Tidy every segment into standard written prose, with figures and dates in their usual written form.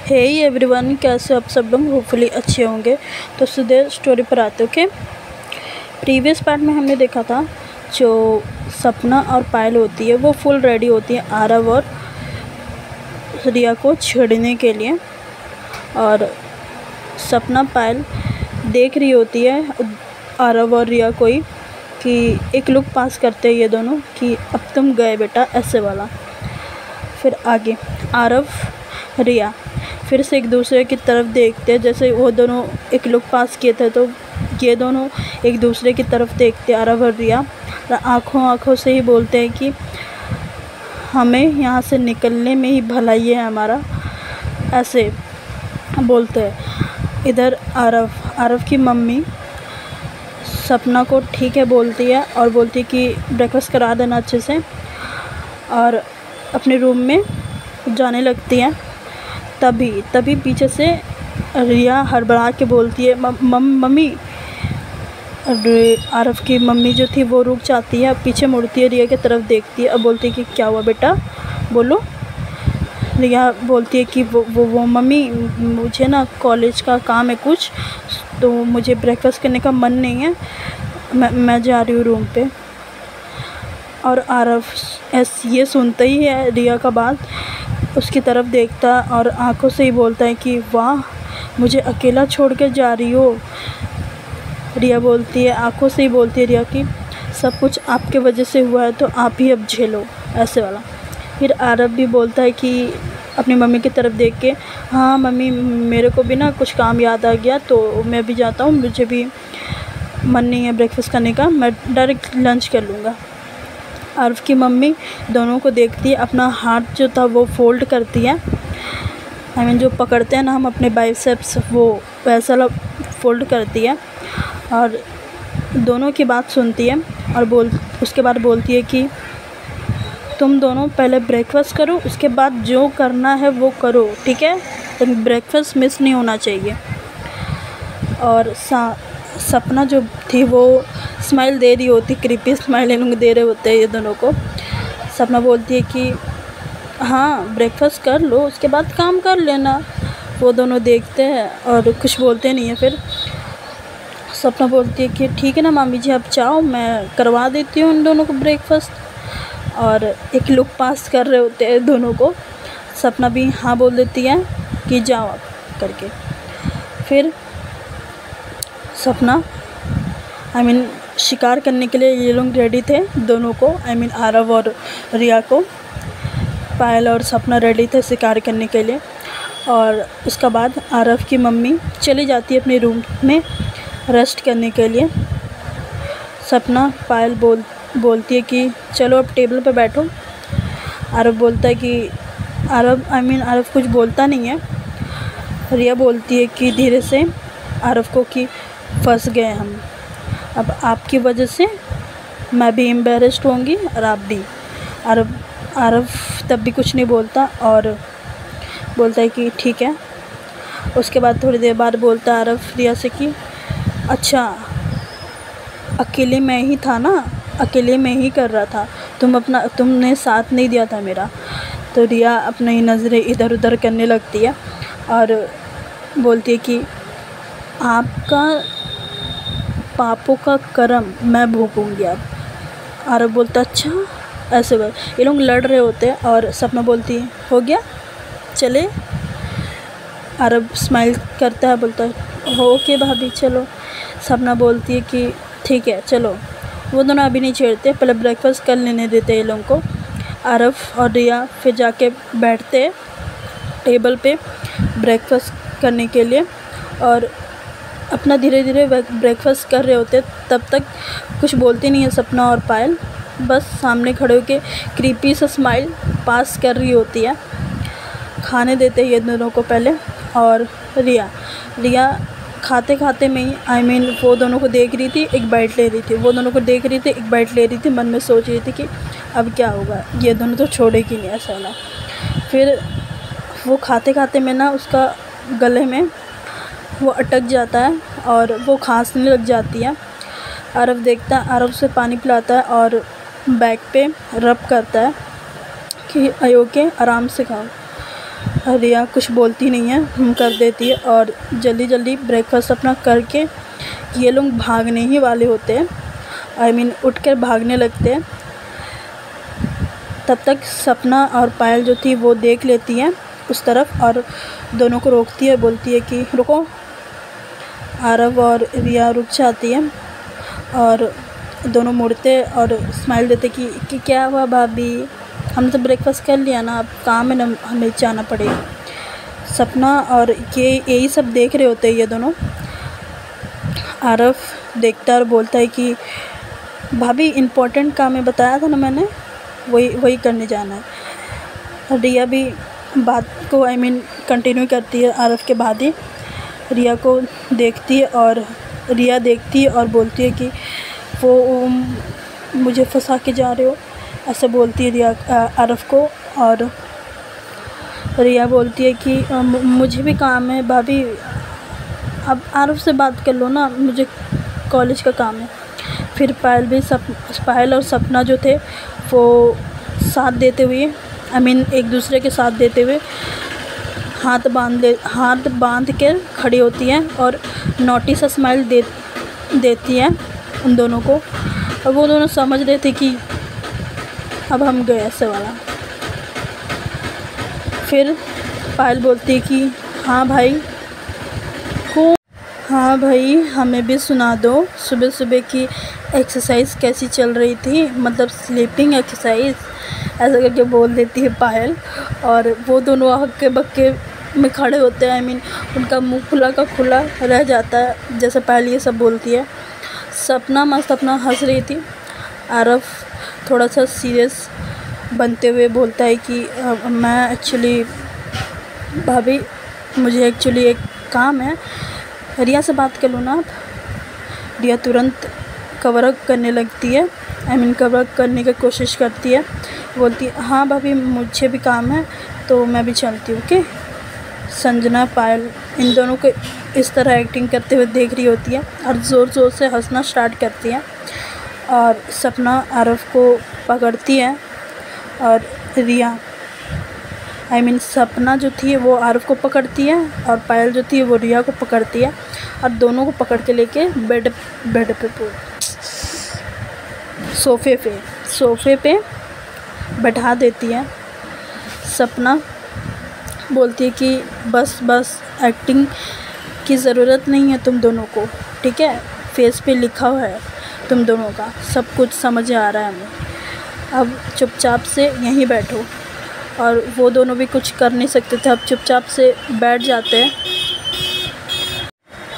Hey everyone, कैसे आप सब लोग? होपफुली अच्छे होंगे। तो सीधे स्टोरी पर आते। ओके, प्रीवियस पार्ट में हमने देखा था जो सपना और पायल होती है वो फुल रेडी होती है आरव और रिया को छेड़ने के लिए। और सपना पायल देख रही होती है आरव और रिया को ही कि एक लुक पास करते हैं ये दोनों कि अब तुम गए बेटा, ऐसे वाला। फिर आगे आरव रिया फिर से एक दूसरे की तरफ देखते हैं, जैसे वो दोनों एक लुक पास किए थे तो ये दोनों एक दूसरे की तरफ देखते हैं आरव और रिया, आँखों से ही बोलते हैं कि हमें यहाँ से निकलने में ही भलाई है हमारा, ऐसे बोलते हैं। इधर आरव की मम्मी सपना को ठीक है बोलती है और बोलती है कि ब्रेकफास्ट करा देना अच्छे से, और अपने रूम में जाने लगती है। तभी पीछे से रिया हड़बड़ा के बोलती है मम्मी। आरव की मम्मी जो थी वो रुक जाती है, पीछे मुड़ती है, रिया की तरफ देखती है और बोलती है कि क्या हुआ बेटा, बोलो। रिया बोलती है कि वो मम्मी, मुझे ना कॉलेज का काम है कुछ, तो मुझे ब्रेकफास्ट करने का मन नहीं है, मैं जा रही हूँ रूम पे। और आरव ये सुनते ही है रिया का बात, उसकी तरफ देखता और आंखों से ही बोलता है कि वाह, मुझे अकेला छोड़ के जा रही हो। रिया बोलती है, आंखों से ही बोलती है रिया कि सब कुछ आपके वजह से हुआ है तो आप ही अब झेलो, ऐसे वाला। फिर आरव भी बोलता है कि अपनी मम्मी की तरफ देख के, हाँ मम्मी, मेरे को भी ना कुछ काम याद आ गया तो मैं भी जाता हूँ, मुझे भी मन नहीं है ब्रेकफास्ट करने का, मैं डायरेक्ट लंच कर लूँगा। आरव की मम्मी दोनों को देखती है, अपना हाथ जो था वो फोल्ड करती है, जो पकड़ते हैं ना हम अपने बाइसेप्स, वो वैसा फोल्ड करती है और दोनों की बात सुनती है और उसके बाद बोलती है कि तुम दोनों पहले ब्रेकफास्ट करो, उसके बाद जो करना है वो करो, ठीक है? तो ब्रेकफास्ट मिस नहीं होना चाहिए। और सपना जो थी वो स्माइल दे रही होती, क्रीपी स्माइल इन लोग दे रहे होते हैं ये दोनों को। सपना बोलती है कि हाँ ब्रेकफास्ट कर लो, उसके बाद काम कर लेना। वो दोनों देखते हैं और कुछ बोलते नहीं है। फिर सपना बोलती है कि ठीक है ना मामी जी, आप जाओ, मैं करवा देती हूँ उन दोनों को ब्रेकफास्ट। और एक लुक पास कर रहे होते हैं दोनों को, सपना भी हाँ बोल देती है कि जाओ आप करके। फिर सपना शिकार करने के लिए ये लोग रेडी थे दोनों को, आरव और रिया को। पायल और सपना रेडी थे शिकार करने के लिए। और उसके बाद आरव की मम्मी चली जाती है अपने रूम में रेस्ट करने के लिए। सपना पायल बोलती है कि चलो अब टेबल पे बैठो। आरव बोलता है कि आरव कुछ बोलता नहीं है। रिया बोलती है कि धीरे से आरव को कि फंस गए हम, अब आपकी वजह से मैं भी एम्बेरस्ड होंगी और आप भी। आरव तब भी कुछ नहीं बोलता और बोलता है कि ठीक है। उसके बाद थोड़ी देर बाद बोलता है आरव रिया से कि अच्छा, अकेले मैं ही था ना, अकेले मैं ही कर रहा था, तुमने साथ नहीं दिया था मेरा। तो रिया अपनी नज़रें इधर उधर करने लगती है और बोलती है कि आपका पापों का कर्म मैं भोगूंगी अब। आरव बोलता अच्छा, ऐसे बात। ये लोग लड़ रहे होते हैं और सपना बोलती है हो गया, चले। आरव स्माइल करता है, बोलता है ओके भाभी चलो। सपना बोलती है कि ठीक है चलो। वो दोनों अभी नहीं छेड़ते, पहले ब्रेकफास्ट कर लेने देते ये लोगों को। आरव और रिया फिर जाके बैठते टेबल पे ब्रेकफास्ट करने के लिए और अपना धीरे धीरे ब्रेकफास्ट कर रहे होते। तब तक कुछ बोलती नहीं है सपना और पायल, बस सामने खड़े होके क्रीपी सा स्माइल पास कर रही होती है। खाने देते हैं ये दोनों को पहले। और रिया खाते खाते में ही वो दोनों को देख रही थी, एक बाइट ले रही थी, वो दोनों को देख रही थी, एक बाइट ले रही थी, मन में सोच रही थी कि अब क्या होगा, ये दोनों तो छोड़ेगी नहीं, ऐसा ना। फिर वो खाते खाते में ना उसका गले में वो अटक जाता है और वो खांसने लग जाती है। आरव देखता है, आरव से पानी पिलाता है और बैक पे रब करता है कि ओके आराम से खाओ। रिया कुछ बोलती नहीं है, कर देती है और जल्दी जल्दी ब्रेकफास्ट अपना करके ये लोग भागने ही वाले होते हैं, आई मीन उठ कर भागने लगते हैं। तब तक सपना और पायल जो थी वो देख लेती है उस तरफ और दोनों को रोकती है, बोलती है कि रुको। आरव और रिया रुक जाती है और दोनों मुड़ते और स्माइल देते कि क्या हुआ भाभी, हमने तो ब्रेकफास्ट कर लिया ना, अब काम है ना, हमें जाना पड़ेगा। सपना और ये यही सब देख रहे होते हैं ये दोनों। आरव देखता है और बोलता है कि भाभी इम्पोर्टेंट काम है, बताया था ना मैंने, वही करने जाना है। रिया भी बात को आई मीन कंटिन्यू करती है आरव के बाद ही। रिया को देखती है और रिया देखती है और बोलती है कि वो मुझे फंसा के जा रहे हो, ऐसे बोलती है रिया आरव को। और रिया बोलती है कि मुझे भी काम है भाभी, अब आरव से बात कर लो ना, मुझे कॉलेज का काम है। फिर पायल और सपना जो थे वो साथ देते हुए आई मीन एक दूसरे के साथ देते हुए हाथ बांध के खड़ी होती हैं और नोटी सा स्माइल देती हैं उन दोनों को। और वो दोनों समझ रहे थे कि अब हम गए ऐसे वाला। फिर पायल बोलती है कि हाँ भाई हमें भी सुना दो, सुबह सुबह की एक्सरसाइज कैसी चल रही थी, मतलब स्लीपिंग एक्सरसाइज, ऐसा करके बोल देती है पायल। और वो दोनों हक्के बक्के में खड़े होते हैं, आई मीन उनका मुंह खुला का खुला रह जाता है जैसे पायल ये सब बोलती है। सपना मस्त अपना हंस रही थी। आरव थोड़ा सा सीरियस बनते हुए बोलता है कि मैं एक्चुअली भाभी, मुझे एक्चुअली एक काम है, रिया से बात कर लो ना आप। रिया तुरंत कवर अप करने लगती है, आई मीन कवर अप करने की कोशिश करती है, बोलती है हाँ भाभी मुझे भी काम है तो मैं भी चलती हूँ। ओके। संजना पायल इन दोनों को इस तरह एक्टिंग करते हुए देख रही होती है और ज़ोर ज़ोर से हंसना स्टार्ट करती है। और सपना आरव को पकड़ती है और रिया आई मीन सपना जो थी वो आरव को पकड़ती है और पायल जो थी वो रिया को पकड़ती है और दोनों को पकड़ के लेके बेड पे सोफ़े पे बैठा देती है। सपना बोलती है कि बस एक्टिंग की ज़रूरत नहीं है तुम दोनों को, ठीक है, फेस पे लिखा हुआ है तुम दोनों का, सब कुछ समझ आ रहा है हमें, अब चुपचाप से यहीं बैठो। और वो दोनों भी कुछ कर नहीं सकते थे, अब चुपचाप से बैठ जाते हैं।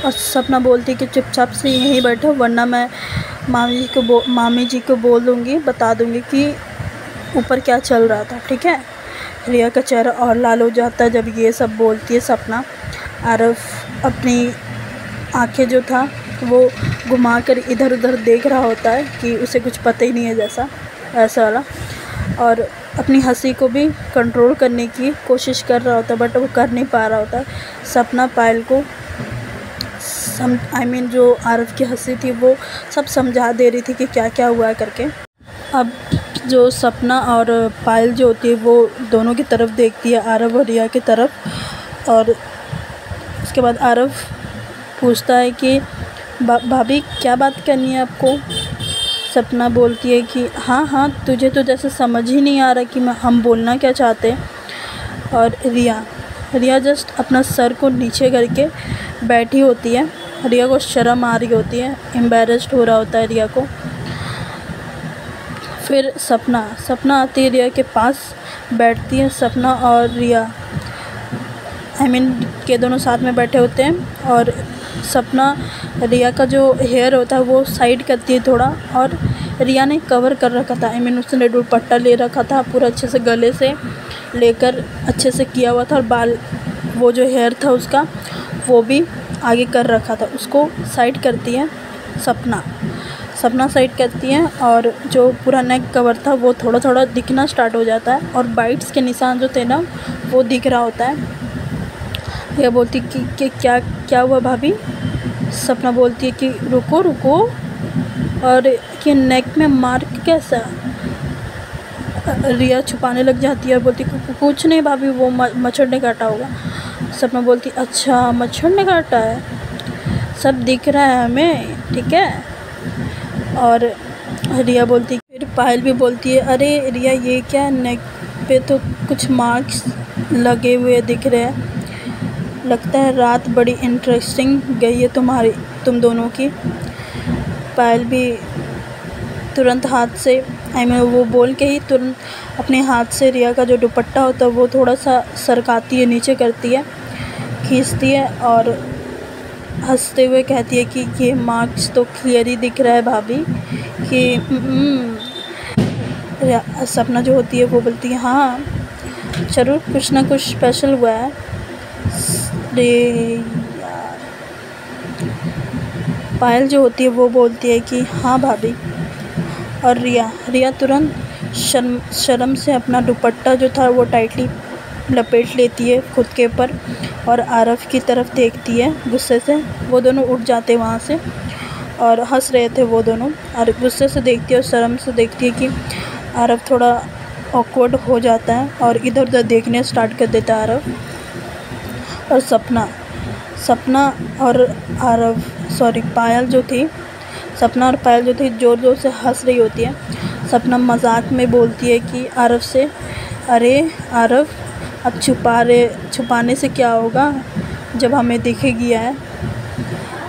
और सपना बोलती है कि चुपचाप से यहीं बैठो वरना मैं मामी जी को बोल दूँगी, बता दूँगी कि ऊपर क्या चल रहा था, ठीक है। रिया का चेहरा और लाल हो जाता है जब ये सब बोलती है सपना। आरव अपनी आंखें जो था वो घुमाकर इधर उधर देख रहा होता है कि उसे कुछ पता ही नहीं है जैसा ऐसा वाला, और अपनी हंसी को भी कंट्रोल करने की कोशिश कर रहा होता है बट वो कर नहीं पा रहा होता है। सपना पायल को आई मीन जो आरव की हंसी थी वो सब समझा दे रही थी कि क्या क्या हुआ करके। अब जो सपना और पायल जो होती है वो दोनों की तरफ देखती है, आरव और रिया की तरफ। और उसके बाद आरव पूछता है कि भाभी क्या बात करनी है आपको। सपना बोलती है कि हाँ तुझे तो जैसे समझ ही नहीं आ रहा कि हम बोलना क्या चाहते हैं। और रिया जस्ट अपना सर को नीचे करके बैठी होती है। रिया को शर्म आ रही होती है, एम्बैरेस्ड हो रहा होता है रिया को। फिर सपना आती है रिया के पास, बैठती है। सपना और रिया आई मीन के दोनों साथ में बैठे होते हैं और सपना रिया का जो हेयर होता है वो साइड करती है थोड़ा, और रिया ने कवर कर रखा था, आई मीन उसने दुपट्टा ले रखा था पूरा अच्छे से, गले से लेकर अच्छे से किया हुआ था, और बाल वो जो हेयर था उसका वो भी आगे कर रखा था, उसको साइड करती है सपना साइड करती है। और जो पूरा नेक कवर था वो थोड़ा थोड़ा दिखना स्टार्ट हो जाता है और बाइट्स के निशान जो थे ना वो दिख रहा होता है। यह बोलती कि क्या हुआ भाभी। सपना बोलती है कि रुको, और कि नेक में मार्क कैसा। रिया छुपाने लग जाती है और बोलती कुछ नहीं भाभी, वो मच्छर ने काटा होगा। सपना बोलती अच्छा मच्छर ने काटा है, सब दिख रहा है हमें, ठीक है। और रिया बोलती, फिर पायल भी बोलती है अरे रिया ये क्या, नेक पे तो कुछ मार्क्स लगे हुए दिख रहे हैं, लगता है रात बड़ी इंटरेस्टिंग गई है तुम दोनों की। पायल भी तुरंत हाथ से वो बोल के ही तुरंत अपने हाथ से रिया का जो दुपट्टा होता है वो थोड़ा सा सरकाती है, नीचे करती है, खींचती है और हंसते हुए कहती है कि ये मार्क्स तो क्लियर ही दिख रहा है भाभी कि सपना जो होती है वो बोलती है हाँ जरूर कुछ ना कुछ स्पेशल हुआ है। पायल जो होती है वो बोलती है कि हाँ भाभी। और रिया तुरंत शर्म से अपना दुपट्टा जो था वो टाइटली लपेट लेती है खुद के ऊपर और आरव की तरफ देखती है गुस्से से। वो दोनों उठ जाते हैं वहाँ से और हंस रहे थे वो दोनों, और गुस्से से देखती है और शर्म से देखती है कि आरव थोड़ा ऑकवर्ड हो जाता है और इधर उधर देखने स्टार्ट कर देता है आरव। और सपना और पायल जो थी, सपना और पायल जो थी ज़ोर ज़ोर से हंस रही होती है। सपना मजाक में बोलती है कि आरव से अरे आरव अब छुपाने से क्या होगा जब हमें दिखेगी है,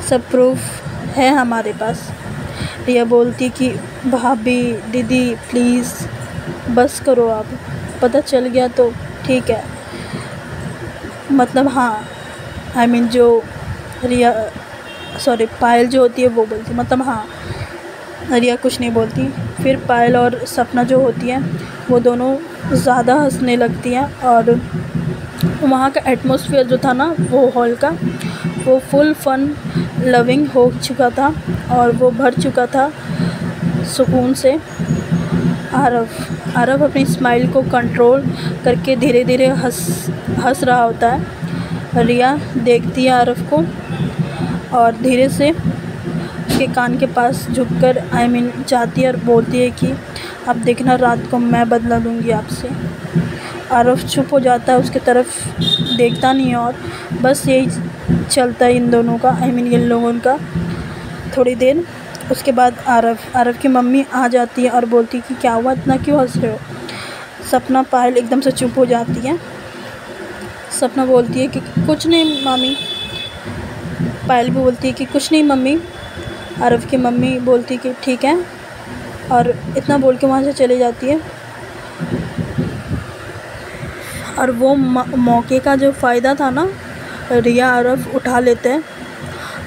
सब प्रूफ है हमारे पास। रिया बोलती कि भाभी दीदी प्लीज़ बस करो, अब पता चल गया तो ठीक है, मतलब हाँ जो पायल जो होती है वो बोलती मतलब हाँ। रिया कुछ नहीं बोलती। फिर पायल और सपना जो होती है वो दोनों ज़्यादा हंसने लगती हैं और वहाँ का एटमॉस्फेयर जो था ना वो हॉल का, वो फुल फन लविंग हो चुका था और वो भर चुका था सुकून से। आरव अपनी स्माइल को कंट्रोल करके धीरे धीरे हंस रहा होता है। रिया देखती है आरव को और धीरे से उसके कान के पास झुककर जाती है और बोलती है कि अब देखना रात को मैं बदला लूँगी आपसे। आरव चुप हो जाता है, उसकी तरफ देखता नहीं है और बस यही चलता है इन दोनों का, इन लोगों का। थोड़ी देर उसके बाद आरव की मम्मी आ जाती है और बोलती है कि क्या हुआ, इतना क्यों हंस रहे हो। सपना पायल एकदम से चुप हो जाती है। सपना बोलती है कि कुछ नहीं मामी। पायल भी बोलती है कि कुछ नहीं मम्मी। आरव की मम्मी बोलती है कि ठीक है और इतना बोल के वहाँ से चली जाती है। और वो मौके का जो फ़ायदा था ना, रिया आरव उठा लेते हैं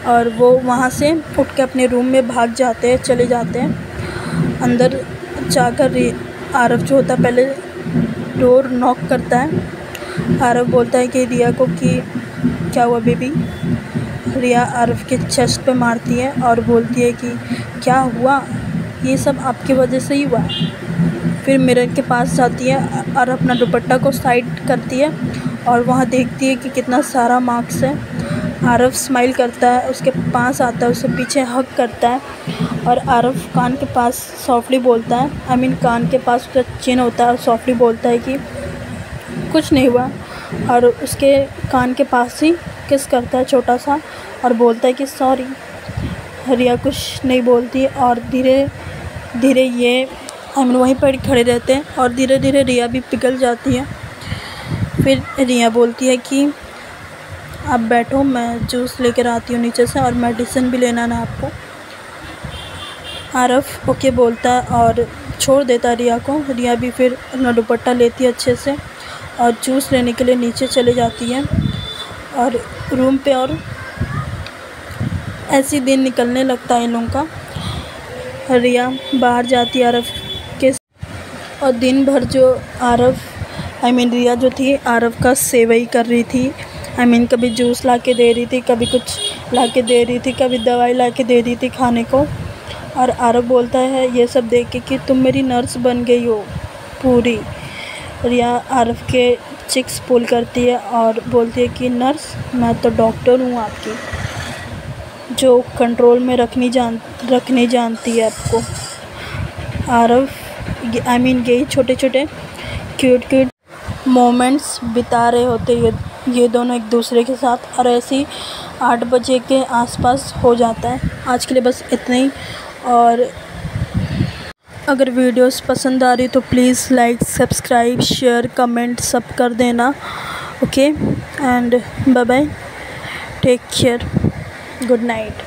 और वो वहाँ से उठ के अपने रूम में भाग जाते हैं, चले जाते हैं। अंदर जाकर आरव जो होता है पहले डोर नॉक करता है। आरव बोलता है कि रिया को कि क्या हुआ बेबी। रिया आरव के चेस्ट पे मारती है और बोलती है कि क्या हुआ, ये सब आपकी वजह से ही हुआ। फिर मिरर के पास जाती है और अपना दुपट्टा को साइड करती है और वहाँ देखती है कि कितना सारा मार्क्स है। आरव स्माइल करता है, उसके पास आता है, उसे पीछे हग करता है और आरव कान के पास सॉफ्टली बोलता है, कान के पास उसका चिन होता है और सॉफ्टली बोलता है कि कुछ नहीं हुआ। और उसके कान के पास ही किस करता है छोटा सा और बोलता है कि सॉरी। रिया कुछ नहीं बोलती और धीरे धीरे ये वहीं पर खड़े रहते हैं और धीरे धीरे रिया भी पिघल जाती है। फिर रिया बोलती है कि आप बैठो, मैं जूस लेकर आती हूँ नीचे से और मेडिसिन भी लेना ना आपको। आरव ओके बोलता है और छोड़ देता है रिया को। रिया भी फिर अपना दुपट्टा लेती है अच्छे से और जूस लेने के लिए नीचे चली जाती है और रूम पे। और ऐसी दिन निकलने लगता है इन लोगों का। रिया बाहर जाती है आरव के और दिन भर जो रिया जो थी आरव का सेवई कर रही थी। कभी जूस ला के दे रही थी, कभी कुछ ला के दे रही थी, कभी दवाई ला के दे रही थी खाने को। और आरव बोलता है ये सब देख के कि तुम मेरी नर्स बन गई हो पूरी। रिया आरव के चिक्स पुल करती है और बोलती है कि नर्स मैं तो डॉक्टर हूँ आपकी, जो कंट्रोल में रखने जानती है आपको। आरव यही छोटे छोटे क्यूट मोमेंट्स बिता रहे होते ये दोनों एक दूसरे के साथ। और ऐसे ही 8 बजे के आसपास हो जाता है। आज के लिए बस इतना ही। और अगर वीडियोस पसंद आ रही तो please like, subscribe, share, comment सब कर देना। Okay and bye bye, take care, good night.